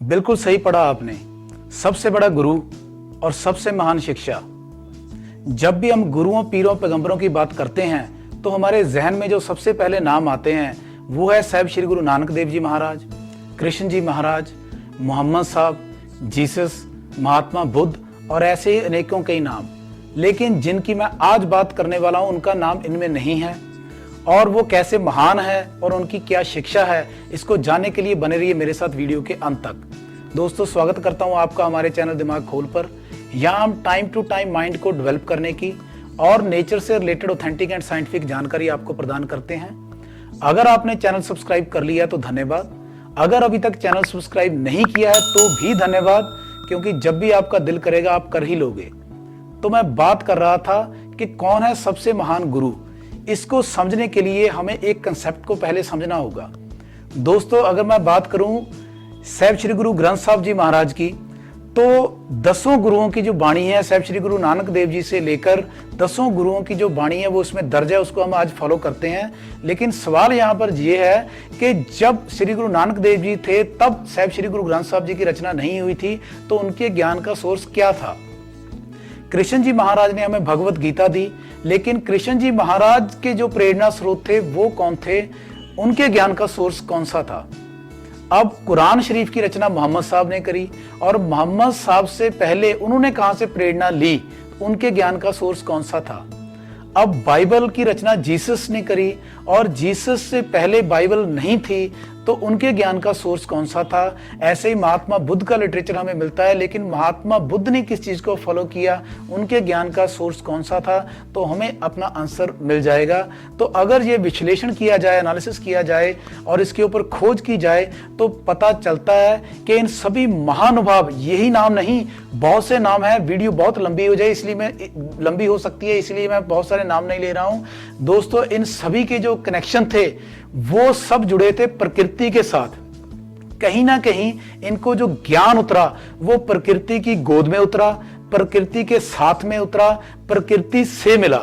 बिल्कुल सही पढ़ा आपने। सबसे बड़ा गुरु और सबसे महान शिक्षा। जब भी हम गुरुओं, पीरों, पैगंबरों की बात करते हैं तो हमारे जहन में जो सबसे पहले नाम आते हैं वो है साहिब श्री गुरु नानक देव जी महाराज, कृष्ण जी महाराज, मोहम्मद साहब, जीसस, महात्मा बुद्ध और ऐसे ही अनेकों कई नाम। लेकिन जिनकी मैं आज बात करने वाला हूं उनका नाम इनमें नहीं है, और वो कैसे महान है और उनकी क्या शिक्षा है, इसको जानने के लिए बने रहिए मेरे साथ वीडियो के अंत तक। दोस्तों, स्वागत करता हूं आपका हमारे चैनल दिमाग खोल पर। यहाँ हम टाइम टू टाइम माइंड को डेवलप करने की और नेचर से रिलेटेड ऑथेंटिक एंड साइंटिफिक जानकारी आपको प्रदान करते हैं। अगर आपने चैनल सब्सक्राइब कर लिया तो धन्यवाद। अगर अभी तक चैनल सब्सक्राइब नहीं किया है तो भी धन्यवाद, क्योंकि जब भी आपका दिल करेगा आप कर ही लोगे। तो मैं बात कर रहा था कि कौन है सबसे महान गुरु। इसको समझने के लिए हमें एक कंसेप्ट को पहले समझना होगा। दोस्तों, अगर मैं बात करूं साहिब श्री गुरु ग्रंथ साहब जी महाराज की, तो 10 गुरुओं की जो बाणी है, साहिब श्री गुरु नानक देव जी से लेकर 10 गुरुओं की जो बाणी है वो उसमें दर्ज है, उसको हम आज फॉलो करते हैं। लेकिन सवाल यहाँ पर ये है कि जब श्री गुरु नानक देव जी थे तब साहिब श्री गुरु ग्रंथ साहब जी की रचना नहीं हुई थी, तो उनके ज्ञान का सोर्स क्या था। कृष्ण जी महाराज ने हमें भगवत गीता दी, लेकिन कृष्ण जी महाराज के जो प्रेरणा स्रोत थे वो कौन थे, उनके ज्ञान का सोर्स कौन सा था। अब कुरान शरीफ की रचना मोहम्मद साहब ने करी, और मोहम्मद साहब से पहले उन्होंने कहां से प्रेरणा ली, उनके ज्ञान का सोर्स कौन सा था। अब बाइबल की रचना जीसस ने करी, और जीसस से पहले बाइबल नहीं थी, तो उनके ज्ञान का सोर्स कौन सा था। ऐसे ही महात्मा बुद्ध का लिटरेचर हमें मिलता है, लेकिन महात्मा बुद्ध ने किस चीज को फॉलो किया, उनके ज्ञान का सोर्स कौन सा था, तो हमें अपना आंसर मिल जाएगा। तो अगर ये विश्लेषण किया जाए, एनालिसिस किया जाए और इसके ऊपर खोज की जाए, तो पता चलता है कि इन सभी महानुभाव, यही नाम नहीं, बहुत से नाम है। वीडियो बहुत लंबी हो जाए इसलिए मैं लंबी हो सकती है, इसलिए मैं बहुत सारे नाम नहीं ले रहा हूं। दोस्तों, इन सभी के जो कनेक्शन थे वो सब जुड़े थे प्रकृति के साथ। कहीं ना कहीं इनको जो ज्ञान उतरा वो प्रकृति की गोद में उतरा, प्रकृति के साथ में उतरा, प्रकृति से मिला।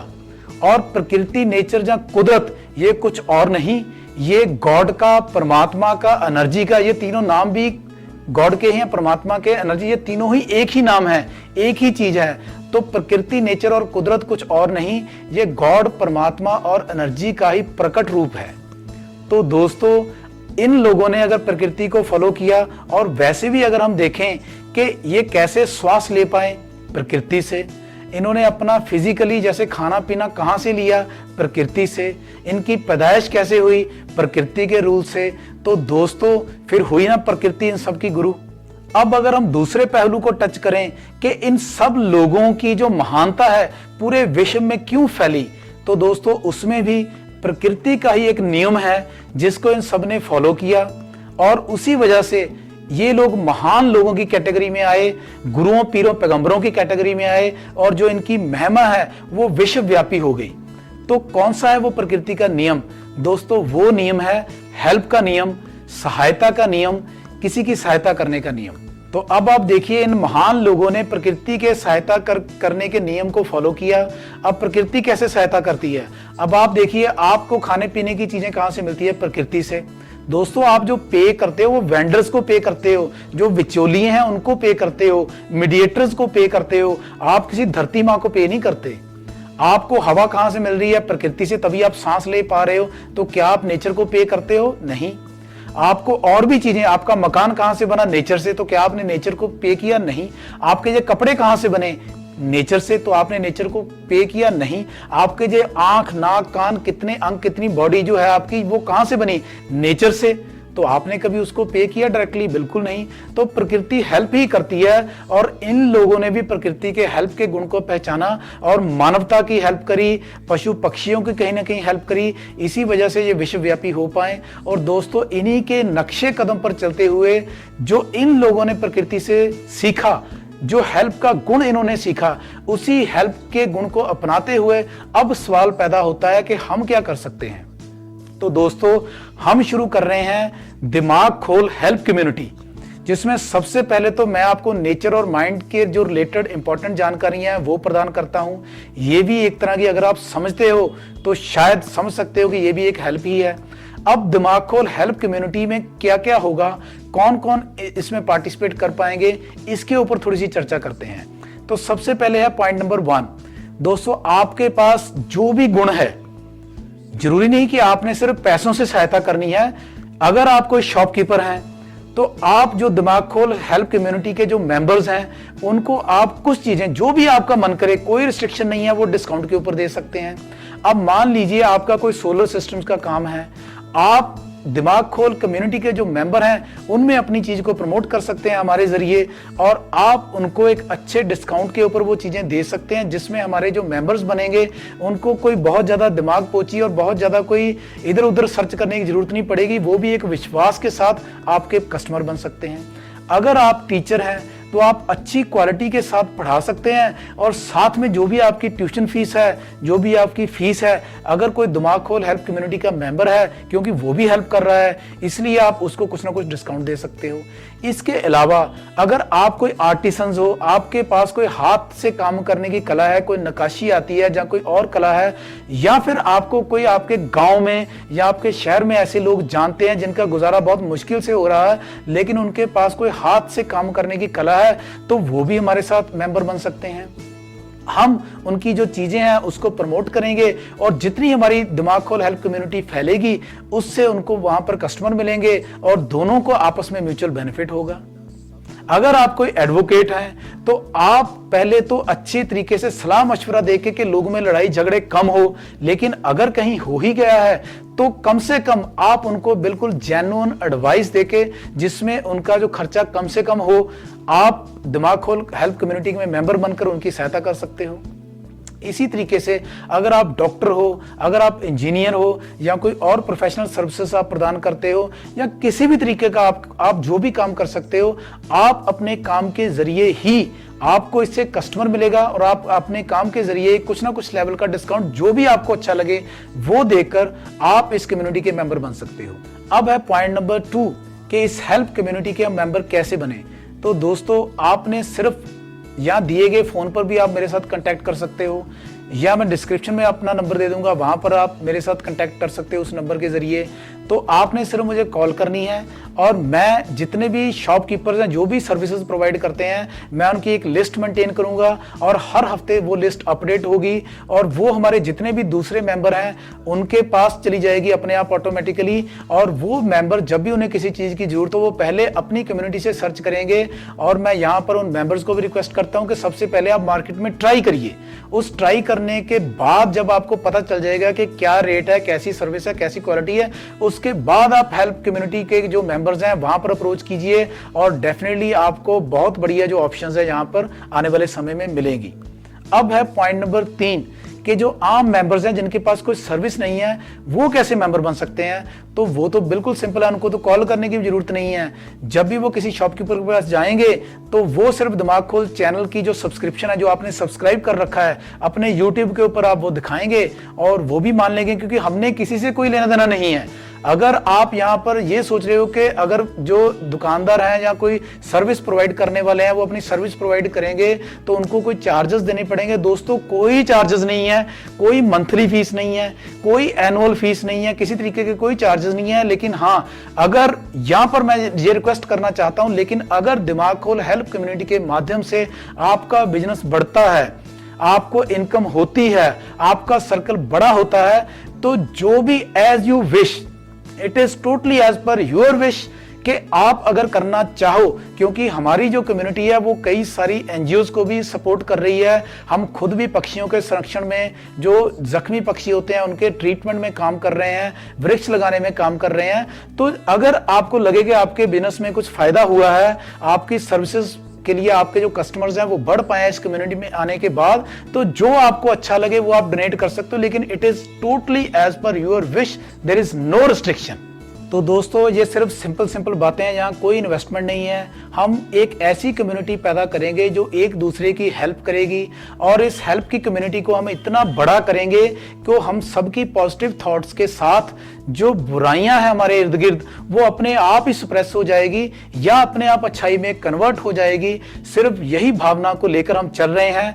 और प्रकृति, नेचर या कुदरत, ये कुछ और नहीं, ये गॉड का, परमात्मा का, एनर्जी का, ये तीनों नाम भी गॉड के हैं, परमात्मा के, एनर्जी, ये तीनों ही एक ही नाम है, एक ही चीज है। तो प्रकृति, नेचर और कुदरत कुछ और नहीं, ये गॉड, परमात्मा और एनर्जी का ही प्रकट रूप है। तो दोस्तों, इन लोगों ने अगर प्रकृति को फॉलो किया, और वैसे भी अगर हम देखें कि ये कैसे श्वास ले पाए, प्रकृति से। इन्होंने अपना फिजिकली जैसे खाना पीना कहां से लिया, प्रकृति से। इनकी पैदाइश कैसे हुई, प्रकृति के रूल से। तो दोस्तों, फिर हुई ना प्रकृति इन सब की गुरु। अब अगर हम दूसरे पहलू को टच करें कि इन सब लोगों की जो महानता है पूरे विश्व में क्यों फैली, तो दोस्तों उसमें भी प्रकृति का ही एक नियम है जिसको इन सब ने फॉलो किया, और उसी वजह से ये लोग महान लोगों की कैटेगरी में आए, गुरुओं, पीरों, पैगंबरों की कैटेगरी में आए, और जो इनकी महिमा है वो विश्वव्यापी हो गई। तो कौन सा है वो प्रकृति का नियम। दोस्तों, वो नियम है हेल्प का नियम, सहायता का नियम, किसी की सहायता करने का नियम। तो अब आप देखिए, इन महान लोगों ने प्रकृति के सहायता करने के नियम को फॉलो किया। अब प्रकृति कैसे सहायता करती है, अब आप देखिए, आपको खाने पीने की चीजें कहां से मिलती है, प्रकृति से। दोस्तों, आप जो पे करते हो वो वेंडर्स को पे करते हो, जो बिचौलिए हैं उनको पे करते हो, मीडिएटर्स को पे करते हो, आप किसी धरती माँ को पे नहीं करते। आपको हवा कहां से मिल रही है, प्रकृति से, तभी आप सांस ले पा रहे हो। तो क्या आप नेचर को पे करते हो, नहीं। आपको और भी चीजें, आपका मकान कहां से बना, नेचर से, तो क्या आपने नेचर को पे किया, नहीं। आपके ये कपड़े कहां से बने, नेचर से, तो आपने नेचर को पे किया, नहीं। आपके जो आंख, नाक, कान, कितने अंग, कितनी बॉडी जो है आपकी, वो कहां से बनी, नेचर से, तो आपने कभी उसको पे किया डायरेक्टली, बिल्कुल नहीं। तो प्रकृति हेल्प ही करती है, और इन लोगों ने भी प्रकृति के हेल्प के गुण को पहचाना और मानवता की हेल्प करी, पशु पक्षियों की कहीं ना कहीं हेल्प करी। इसी वजह से ये विश्वव्यापी हो पाए। और दोस्तों, इन्हीं के नक्शे कदम पर चलते हुए जो इन लोगों ने प्रकृति से सीखा, जो हेल्प का गुण इन्होंने सीखा, उसी हेल्प के गुण को अपनाते हुए अब सवाल पैदा होता है कि हम क्या कर सकते हैं। तो दोस्तों, हम शुरू कर रहे हैं दिमाग खोल हेल्प कम्युनिटी, जिसमें सबसे पहले तो मैं आपको नेचर और माइंड के जो रिलेटेड इंपॉर्टेंट जानकारियां हैं वो प्रदान करता हूं। ये भी एक तरह की, अगर आप समझते हो तो शायद समझ सकते हो कि ये भी एक हेल्प ही है। अब दिमाग खोल हेल्प कम्युनिटी में क्या क्या होगा, कौन कौन इसमें पार्टिसिपेट कर पाएंगे, इसके ऊपर थोड़ी सी चर्चा करते हैं। तो सबसे पहले है पॉइंट नंबर 1। दोस्तों, आपके पास जो भी गुण है, जरूरी नहीं कि आपने सिर्फ पैसों से सहायता करनी है। अगर आप कोई शॉपकीपर हैं तो आप जो दिमाग खोल हेल्प कम्युनिटी के जो मेंबर्स हैं उनको आप कुछ चीजें जो भी आपका मन करे, कोई रिस्ट्रिक्शन नहीं है, वो डिस्काउंट के ऊपर दे सकते हैं। अब मान लीजिए आपका कोई सोलर सिस्टम्स का काम है, आप दिमाग खोल कम्युनिटी के जो मेंबर हैं उनमें अपनी चीज को प्रमोट कर सकते हैं हमारे जरिए, और आप उनको एक अच्छे डिस्काउंट के ऊपर वो चीजें दे सकते हैं जिसमें हमारे जो मेंबर्स बनेंगे उनको कोई बहुत ज्यादा दिमाग पोची और बहुत ज्यादा कोई इधर उधर सर्च करने की जरूरत नहीं पड़ेगी, वो भी एक विश्वास के साथ आपके कस्टमर बन सकते हैं। अगर आप टीचर हैं तो आप अच्छी क्वालिटी के साथ पढ़ा सकते हैं, और साथ में जो भी आपकी ट्यूशन फीस है, जो भी आपकी फीस है, अगर कोई दिमाग खोल हेल्प कम्युनिटी का मेंबर है, क्योंकि वो भी हेल्प कर रहा है इसलिए आप उसको कुछ ना कुछ डिस्काउंट दे सकते हो। इसके अलावा अगर आप कोई आर्टिसंस हो, आपके पास कोई हाथ से काम करने की कला है, कोई नक्काशी आती है या कोई और कला है, या फिर आपको कोई आपके गांव में या आपके शहर में ऐसे लोग जानते हैं जिनका गुजारा बहुत मुश्किल से हो रहा है लेकिन उनके पास कोई हाथ से काम करने की कला है, तो वो भी हमारे साथ मेंबर बन सकते हैं। हम उनकी जो चीजें हैं उसको प्रमोट करेंगे, और जितनी हमारी दिमाग खोल हेल्प कम्युनिटी फैलेगी उससे उनको वहां पर कस्टमर मिलेंगे और दोनों को आपस में म्यूचुअल बेनिफिट होगा। अगर आप कोई एडवोकेट हैं तो आप पहले तो अच्छी तरीके से सलाह मशवरा देके कि लोगों में लड़ाई झगड़े कम हो, लेकिन अगर कहीं हो ही गया है तो कम से कम आप उनको बिल्कुल जेन्युइन एडवाइस देके जिसमें उनका जो खर्चा कम से कम हो, आप दिमाग खोल हेल्प कम्युनिटी में मेंबर बनकर उनकी सहायता कर सकते हो। इसी तरीके से अगर आप डॉक्टर हो, अगर आप इंजीनियर हो, या कोई और प्रोफेशनल सर्विसेज आप प्रदान करते हो, या किसी भी तरीके का आप जो भी काम कर सकते हो, आप अपने काम के जरिए ही आपको इससे कस्टमर मिलेगा और आप अपने काम के जरिए कुछ ना कुछ लेवल का डिस्काउंट जो भी आपको अच्छा लगे वो देकर आप इस कम्युनिटी के मेंबर बन सकते हो। अब है पॉइंट नंबर 2 कि इस हेल्प कम्युनिटी के मेंबर कैसे बने। तो दोस्तों, आपने सिर्फ या दिए गए फोन पर भी आप मेरे साथ कांटेक्ट कर सकते हो, या मैं डिस्क्रिप्शन में अपना नंबर दे दूंगा, वहां पर आप मेरे साथ कांटेक्ट कर सकते हो उस नंबर के जरिए। तो आपने सिर्फ मुझे कॉल करनी है, और मैं जितने भी शॉपकीपर्स हैं जो भी सर्विसेज प्रोवाइड करते हैं मैं उनकी एक लिस्ट मेंटेन करूंगा, और हर हफ्ते वो लिस्ट अपडेट होगी, और वो हमारे जितने भी दूसरे मेंबर हैं उनके पास चली जाएगी अपने आप ऑटोमेटिकली। और वो मेंबर जब भी उन्हें किसी चीज की जरूरत हो वो पहले अपनी कम्युनिटी से सर्च करेंगे, और मैं यहाँ पर उन मेंबर्स को भी रिक्वेस्ट करता हूँ कि सबसे पहले आप मार्केट में ट्राई करिए। उस ट्राई करने के बाद जब आपको पता चल जाएगा कि क्या रेट है, कैसी सर्विस है, कैसी क्वालिटी है, उसके बाद आप हेल्प कम्युनिटी के जो मेंबर्स हैं वहां पर अप्रोच कीजिए, और डेफिनेटली आपको बहुत बढ़िया जो ऑप्शंस है यहां पर आने वाले समय में मिलेगी। अब है पॉइंट नंबर 3 कि जो आम मेंबर्स हैं जिनके पास कोई सर्विस नहीं है वो कैसे मेंबर बन सकते हैं। तो वो तो बिल्कुल सिंपल है, उनको तो कॉल करने की भी जरूरत नहीं है। जब भी वो किसी शॉपकीपर के पास जाएंगे तो वो सिर्फ दिमाग खोल चैनल की जो सब्सक्रिप्शन है जो आपने सब्सक्राइब कर रखा है अपने यूट्यूब के ऊपर आप वो दिखाएंगे, और वो भी मान लेंगे क्योंकि हमने किसी से कोई लेना देना नहीं है। अगर आप यहाँ पर ये सोच रहे हो कि अगर जो दुकानदार हैं या कोई सर्विस प्रोवाइड करने वाले हैं वो अपनी सर्विस प्रोवाइड करेंगे तो उनको कोई चार्जेस देने पड़ेंगे, दोस्तों कोई चार्जेस नहीं है, कोई मंथली फीस नहीं है, कोई एनुअल फीस नहीं है, किसी तरीके के कोई चार्जेस नहीं है। लेकिन हाँ, अगर यहाँ पर मैं ये रिक्वेस्ट करना चाहता हूँ, लेकिन अगर दिमाग खोल हेल्प कम्युनिटी के माध्यम से आपका बिजनेस बढ़ता है, आपको इनकम होती है, आपका सर्कल बड़ा होता है, तो जो भी as you wish, it is totally as per your wish कि आप अगर करना चाहो, क्योंकि हमारी जो कम्युनिटी है वो कई सारी एनजीओज को भी सपोर्ट कर रही है। हम खुद भी पक्षियों के संरक्षण में, जो जख्मी पक्षी होते हैं उनके ट्रीटमेंट में काम कर रहे हैं, वृक्ष लगाने में काम कर रहे हैं। तो अगर आपको लगे कि आपके बिजनेस में कुछ फायदा हुआ है, आपकी सर्विसेज के लिए आपके जो कस्टमर्स हैं वो बढ़ पाए इस कम्युनिटी में आने के बाद, तो जो आपको अच्छा लगे वो आप डोनेट कर सकते हो, लेकिन it is totally as per your wish, there is no restriction. तो दोस्तों, ये सिर्फ सिंपल बातें हैं, यहाँ कोई इन्वेस्टमेंट नहीं है। हम एक ऐसी कम्युनिटी पैदा करेंगे जो एक दूसरे की हेल्प करेगी, और इस हेल्प की कम्युनिटी को हम इतना बड़ा करेंगे कि हम सबकी पॉजिटिव थॉट्स के साथ जो बुराइयां हैं हमारे इर्द गिर्द वो अपने आप ही सप्रेस हो जाएगी या अपने आप अच्छाई में कन्वर्ट हो जाएगी। सिर्फ यही भावना को लेकर हम चल रहे हैं।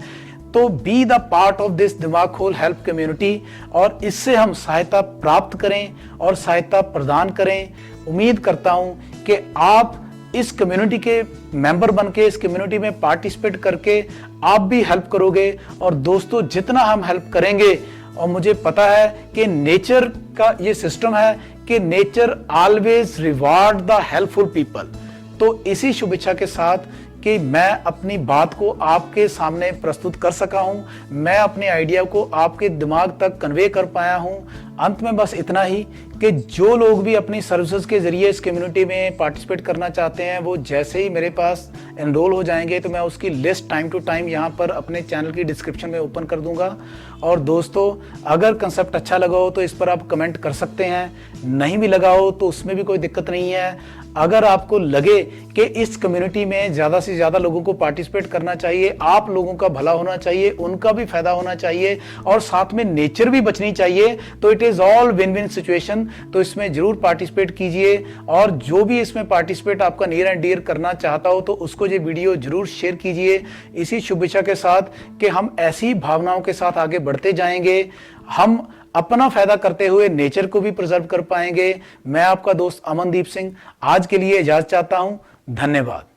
तो be the part of this दिमाग खोल हेल्प कम्युनिटी और इससे हम सहायता प्राप्त करें और सहायता प्रदान करें। उम्मीद करता हूं कि आप इस कम्युनिटी के मेंबर बनके, इस कम्युनिटी में पार्टिसिपेट करके आप भी हेल्प करोगे। और दोस्तों, जितना हम हेल्प करेंगे, और मुझे पता है कि नेचर का ये सिस्टम है कि nature always reward the helpful people. तो इसी शुभेच्छा के साथ कि मैं अपनी बात को आपके सामने प्रस्तुत कर सका हूं, मैं अपने आइडिया को आपके दिमाग तक कन्वे कर पाया हूं। अंत में बस इतना ही कि जो लोग भी अपनी सर्विसेज के जरिए इस कम्युनिटी में पार्टिसिपेट करना चाहते हैं, वो जैसे ही मेरे पास एनरोल हो जाएंगे तो मैं उसकी लिस्ट टाइम टू टाइम यहाँ पर अपने चैनल की डिस्क्रिप्शन में ओपन कर दूंगा। और दोस्तों, अगर कंसेप्ट अच्छा लगा हो तो इस पर आप कमेंट कर सकते हैं, नहीं भी लगा हो तो उसमें भी कोई दिक्कत नहीं है। अगर आपको लगे कि इस कम्युनिटी में ज़्यादा से ज़्यादा लोगों को पार्टिसिपेट करना चाहिए, आप लोगों का भला होना चाहिए, उनका भी फायदा होना चाहिए और साथ में नेचर भी बचनी चाहिए, तो it is all win win situation. तो इसमें जरूर पार्टिसिपेट कीजिए और जो भी इसमें पार्टिसिपेट आपका नियर एंड डियर करना चाहता हो तो उसको ये वीडियो जरूर शेयर कीजिए, इसी शुभेच्छा के साथ कि हम ऐसी भावनाओं के साथ आगे बढ़ते जाएंगे, हम अपना फायदा करते हुए नेचर को भी प्रिजर्व कर पाएंगे। मैं आपका दोस्त अमनदीप सिंह आज के लिए इजाजत चाहता हूं। धन्यवाद।